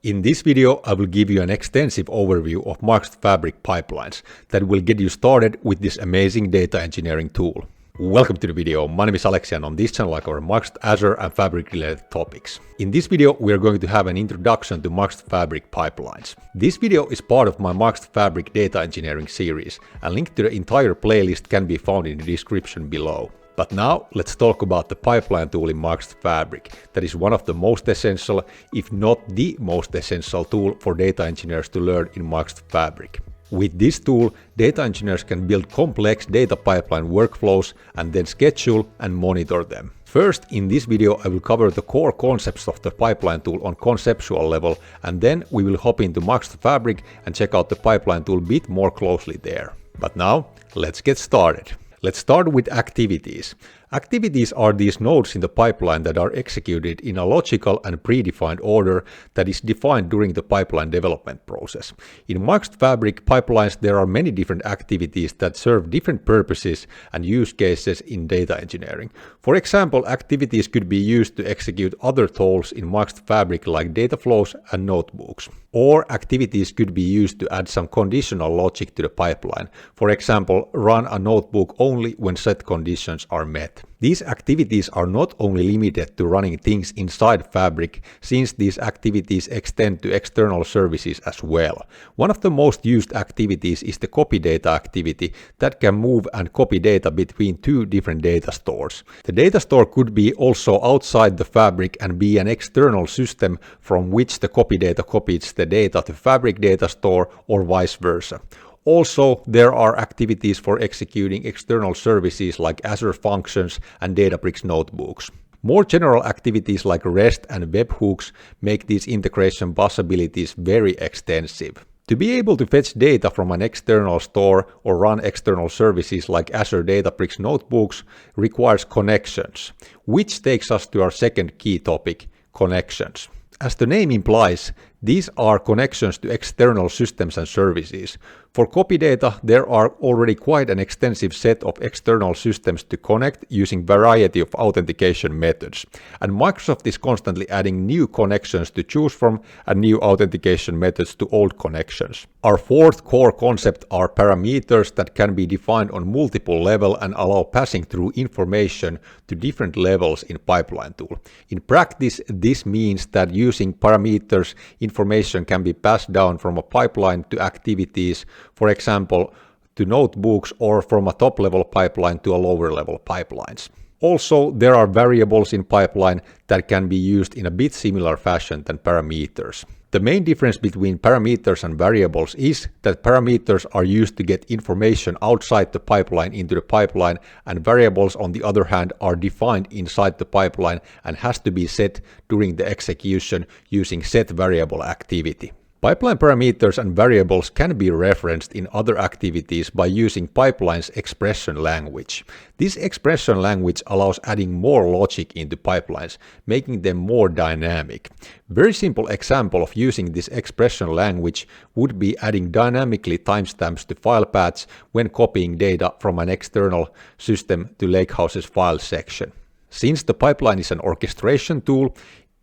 In this video, I will give you an extensive overview of Microsoft Fabric pipelines that will get you started with this amazing data engineering tool. Welcome to the video. My name is Aleksi and on this channel I cover Microsoft Azure and Fabric related topics. In this video, we are going to have an introduction to Microsoft Fabric pipelines. This video is part of my Microsoft Fabric data engineering series, and link to the entire playlist can be found in the description below. But now let's talk about the pipeline tool in Microsoft Fabric that is one of the most essential, if not the most essential tool for data engineers to learn in Microsoft Fabric. With this tool, data engineers can build complex data pipeline workflows and then schedule and monitor them. First, in this video I will cover the core concepts of the pipeline tool on conceptual level, and then we will hop into Microsoft Fabric and check out the pipeline tool a bit more closely there. But now, let's get started. Let's start with activities. Activities are these nodes in the pipeline that are executed in a logical and predefined order that is defined during the pipeline development process. In Microsoft Fabric pipelines, there are many different activities that serve different purposes and use cases in data engineering. For example, activities could be used to execute other tools in Microsoft Fabric like data flows and notebooks. Or activities could be used to add some conditional logic to the pipeline. For example, run a notebook only when set conditions are met. These activities are not only limited to running things inside Fabric, since these activities extend to external services as well. One of the most used activities is the copy data activity that can move and copy data between two different data stores. The data store could be also outside the Fabric and be an external system from which the copy data copies the data to Fabric data store or vice versa. Also, there are activities for executing external services like Azure Functions and Databricks notebooks. More general activities like REST and webhooks make these integration possibilities very extensive. To be able to fetch data from an external store or run external services like Azure Databricks notebooks requires connections, which takes us to our second key topic, connections. As the name implies, these are connections to external systems and services. For copy data, there are already quite an extensive set of external systems to connect using variety of authentication methods. And Microsoft is constantly adding new connections to choose from and new authentication methods to old connections. Our fourth core concept are parameters that can be defined on multiple levels and allow passing through information to different levels in pipeline tool. In practice, this means that using parameters, information can be passed down from a pipeline to activities, for example, to notebooks, or from a top-level pipeline to a lower-level pipelines. Also, there are variables in pipeline that can be used in a bit similar fashion than parameters. The main difference between parameters and variables is that parameters are used to get information outside the pipeline into the pipeline, and variables on the other hand are defined inside the pipeline and has to be set during the execution using setVariable activity. Pipeline parameters and variables can be referenced in other activities by using pipeline's expression language. This expression language allows adding more logic into pipelines, making them more dynamic. Very simple example of using this expression language would be adding dynamically timestamps to file paths when copying data from an external system to Lakehouse's file section. Since the pipeline is an orchestration tool,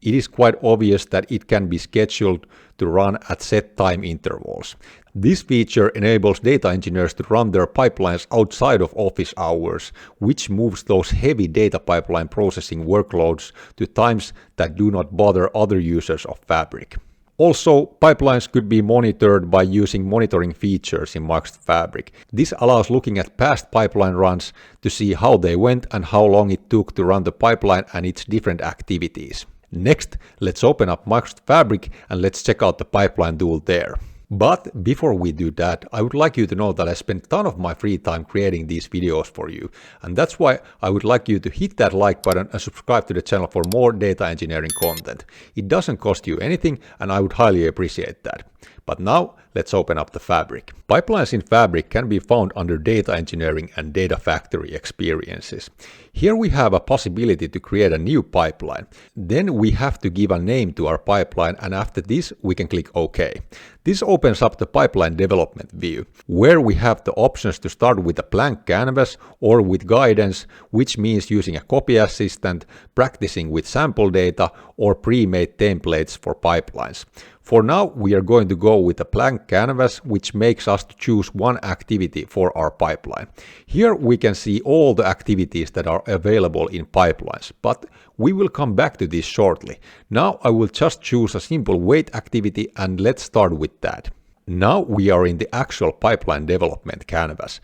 it is quite obvious that it can be scheduled to run at set time intervals. This feature enables data engineers to run their pipelines outside of office hours, which moves those heavy data pipeline processing workloads to times that do not bother other users of Fabric. Also, pipelines could be monitored by using monitoring features in Microsoft Fabric. This allows looking at past pipeline runs to see how they went and how long it took to run the pipeline and its different activities. Next, let's open up Microsoft Fabric and let's check out the pipeline tool there. But before we do that, I would like you to know that I spent a ton of my free time creating these videos for you. And that's why I would like you to hit that like button and subscribe to the channel for more data engineering content. It doesn't cost you anything and I would highly appreciate that. But now, let's open up the Fabric. Pipelines in Fabric can be found under Data Engineering and Data Factory experiences. Here we have a possibility to create a new pipeline. Then we have to give a name to our pipeline, and after this we can click OK. This opens up the pipeline development view, where we have the options to start with a blank canvas or with guidance, which means using a copy assistant, practicing with sample data, or pre-made templates for pipelines. For now, we are going to go with a blank canvas, which makes us to choose one activity for our pipeline. Here we can see all the activities that are available in pipelines, but we will come back to this shortly. Now I will just choose a simple wait activity and let's start with that. Now we are in the actual pipeline development canvas.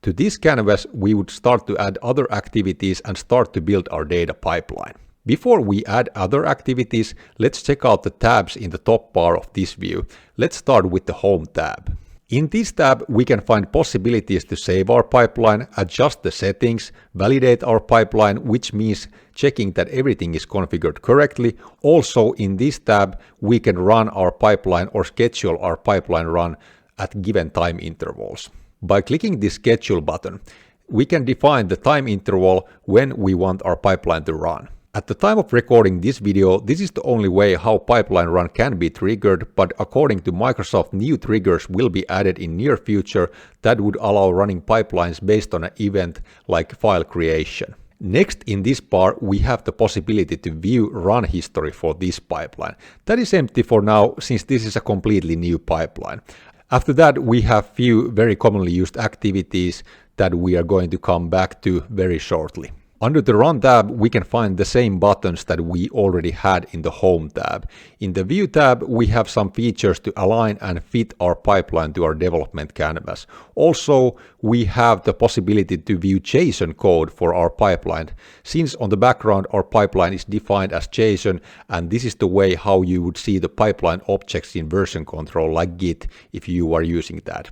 To this canvas, we would start to add other activities and start to build our data pipeline. Before we add other activities, let's check out the tabs in the top bar of this view. Let's start with the Home tab. In this tab, we can find possibilities to save our pipeline, adjust the settings, validate our pipeline, which means checking that everything is configured correctly. Also, in this tab, we can run our pipeline or schedule our pipeline run at given time intervals. By clicking the Schedule button, we can define the time interval when we want our pipeline to run. At the time of recording this video, this is the only way how pipeline run can be triggered, but according to Microsoft, new triggers will be added in near future that would allow running pipelines based on an event like file creation. Next in this bar, we have the possibility to view run history for this pipeline. That is empty for now since this is a completely new pipeline. After that, we have few very commonly used activities that we are going to come back to very shortly. Under the Run tab, we can find the same buttons that we already had in the Home tab. In the View tab, we have some features to align and fit our pipeline to our development canvas. Also, we have the possibility to view JSON code for our pipeline, since on the background our pipeline is defined as JSON, and this is the way how you would see the pipeline objects in version control like Git if you are using that.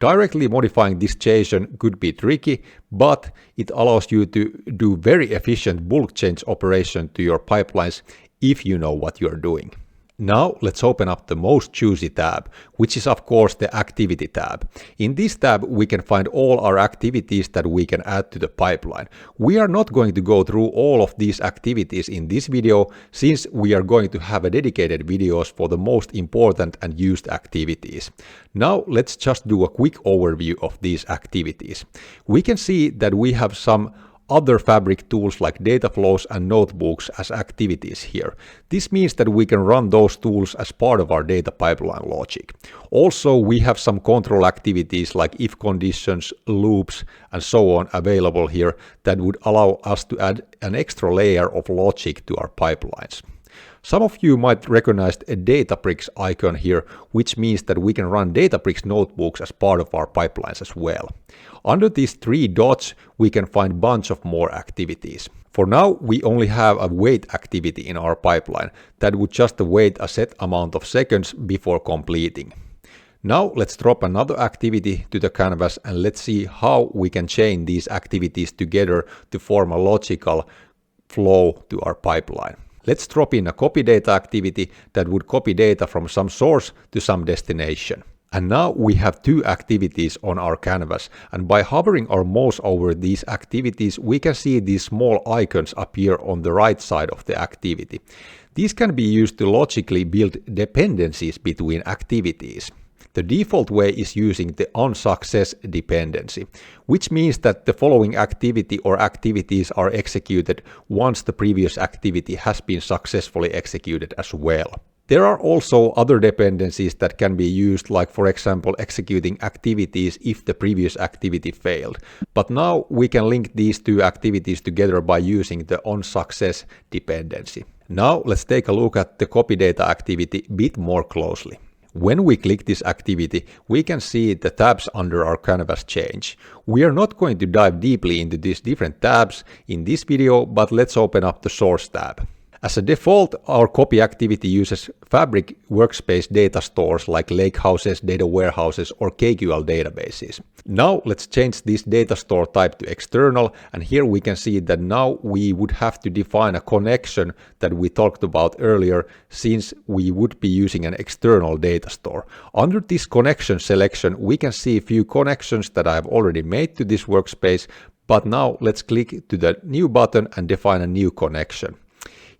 Directly modifying this JSON could be tricky, but it allows you to do very efficient bulk change operation to your pipelines if you know what you're doing. Now let's open up the most juicy tab, which is of course the Activity tab. In this tab we can find all our activities that we can add to the pipeline. We are not going to go through all of these activities in this video, since we are going to have a dedicated videos for the most important and used activities. Now let's just do a quick overview of these activities. We can see that we have some other Fabric tools like data flows and notebooks as activities here. This means that we can run those tools as part of our data pipeline logic. Also, we have some control activities like if conditions, loops, and so on available here that would allow us to add an extra layer of logic to our pipelines. Some of you might recognize a Databricks icon here, which means that we can run Databricks notebooks as part of our pipelines as well. Under these three dots, we can find a bunch of more activities. For now, we only have a wait activity in our pipeline that would just wait a set amount of seconds before completing. Now let's drop another activity to the canvas and let's see how we can chain these activities together to form a logical flow to our pipeline. Let's drop in a copy data activity that would copy data from some source to some destination. And now we have two activities on our canvas, and by hovering our mouse over these activities, we can see these small icons appear on the right side of the activity. These can be used to logically build dependencies between activities. The default way is using the onSuccess dependency, which means that the following activity or activities are executed once the previous activity has been successfully executed as well. There are also other dependencies that can be used, like for example executing activities if the previous activity failed. But now we can link these two activities together by using the onSuccess dependency. Now let's take a look at the copy data activity a bit more closely. When we click this activity, we can see the tabs under our canvas change. We are not going to dive deeply into these different tabs in this video, but let's open up the Source tab. As a default, our copy activity uses Fabric workspace data stores like lakehouses, data warehouses, or KQL databases. Now let's change this data store type to external, and here we can see that now we would have to define a connection that we talked about earlier, since we would be using an external data store. Under this connection selection, we can see a few connections that I have already made to this workspace, but now let's click to the New button and define a new connection.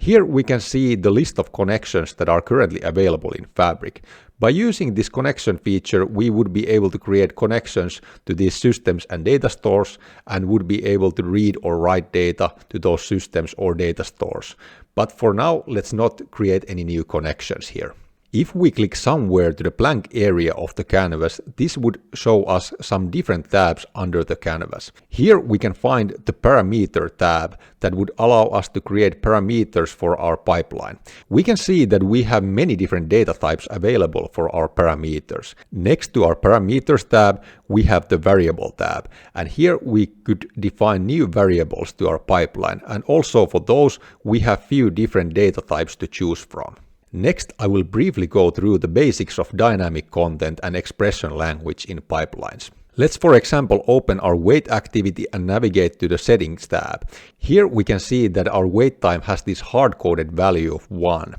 Here we can see the list of connections that are currently available in Fabric. By using this connection feature, we would be able to create connections to these systems and data stores and would be able to read or write data to those systems or data stores. But for now, let's not create any new connections here. If we click somewhere to the blank area of the canvas, this would show us some different tabs under the canvas. Here we can find the parameter tab that would allow us to create parameters for our pipeline. We can see that we have many different data types available for our parameters. Next to our parameters tab, we have the variable tab, and here we could define new variables to our pipeline, and also for those we have few different data types to choose from. Next, I will briefly go through the basics of dynamic content and expression language in pipelines. Let's, for example, open our wait activity and navigate to the settings tab. Here we can see that our wait time has this hard-coded value of 1.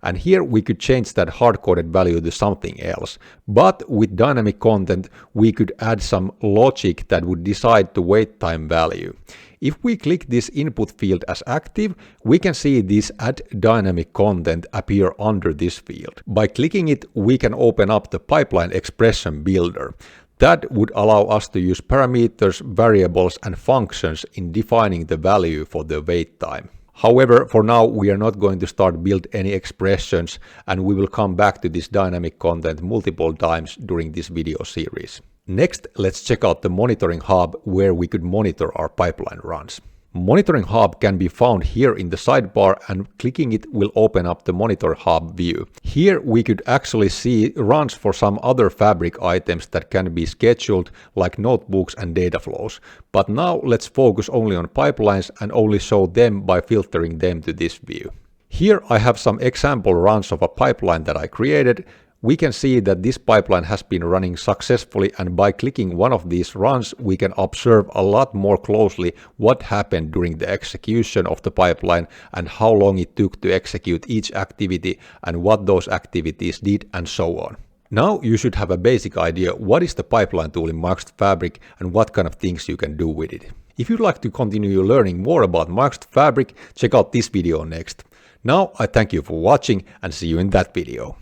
And here we could change that hard-coded value to something else. But with dynamic content, we could add some logic that would decide the wait time value. If we click this input field as active, we can see this add dynamic content appear under this field. By clicking it, we can open up the pipeline expression builder. That would allow us to use parameters, variables, and functions in defining the value for the wait time. However, for now, we are not going to start build any expressions, and we will come back to this dynamic content multiple times during this video series. Next, let's check out the monitoring hub where we could monitor our pipeline runs. Monitoring hub can be found here in the sidebar, and clicking it will open up the monitor hub view. Here we could actually see runs for some other Fabric items that can be scheduled, like notebooks and data flows. But now let's focus only on pipelines and only show them by filtering them to this view. Here I have some example runs of a pipeline that I created. We can see that this pipeline has been running successfully, and by clicking one of these runs, we can observe a lot more closely what happened during the execution of the pipeline and how long it took to execute each activity and what those activities did and so on. Now you should have a basic idea what is the pipeline tool in Microsoft Fabric and what kind of things you can do with it. If you'd like to continue learning more about Microsoft Fabric, check out this video next. Now I thank you for watching and see you in that video.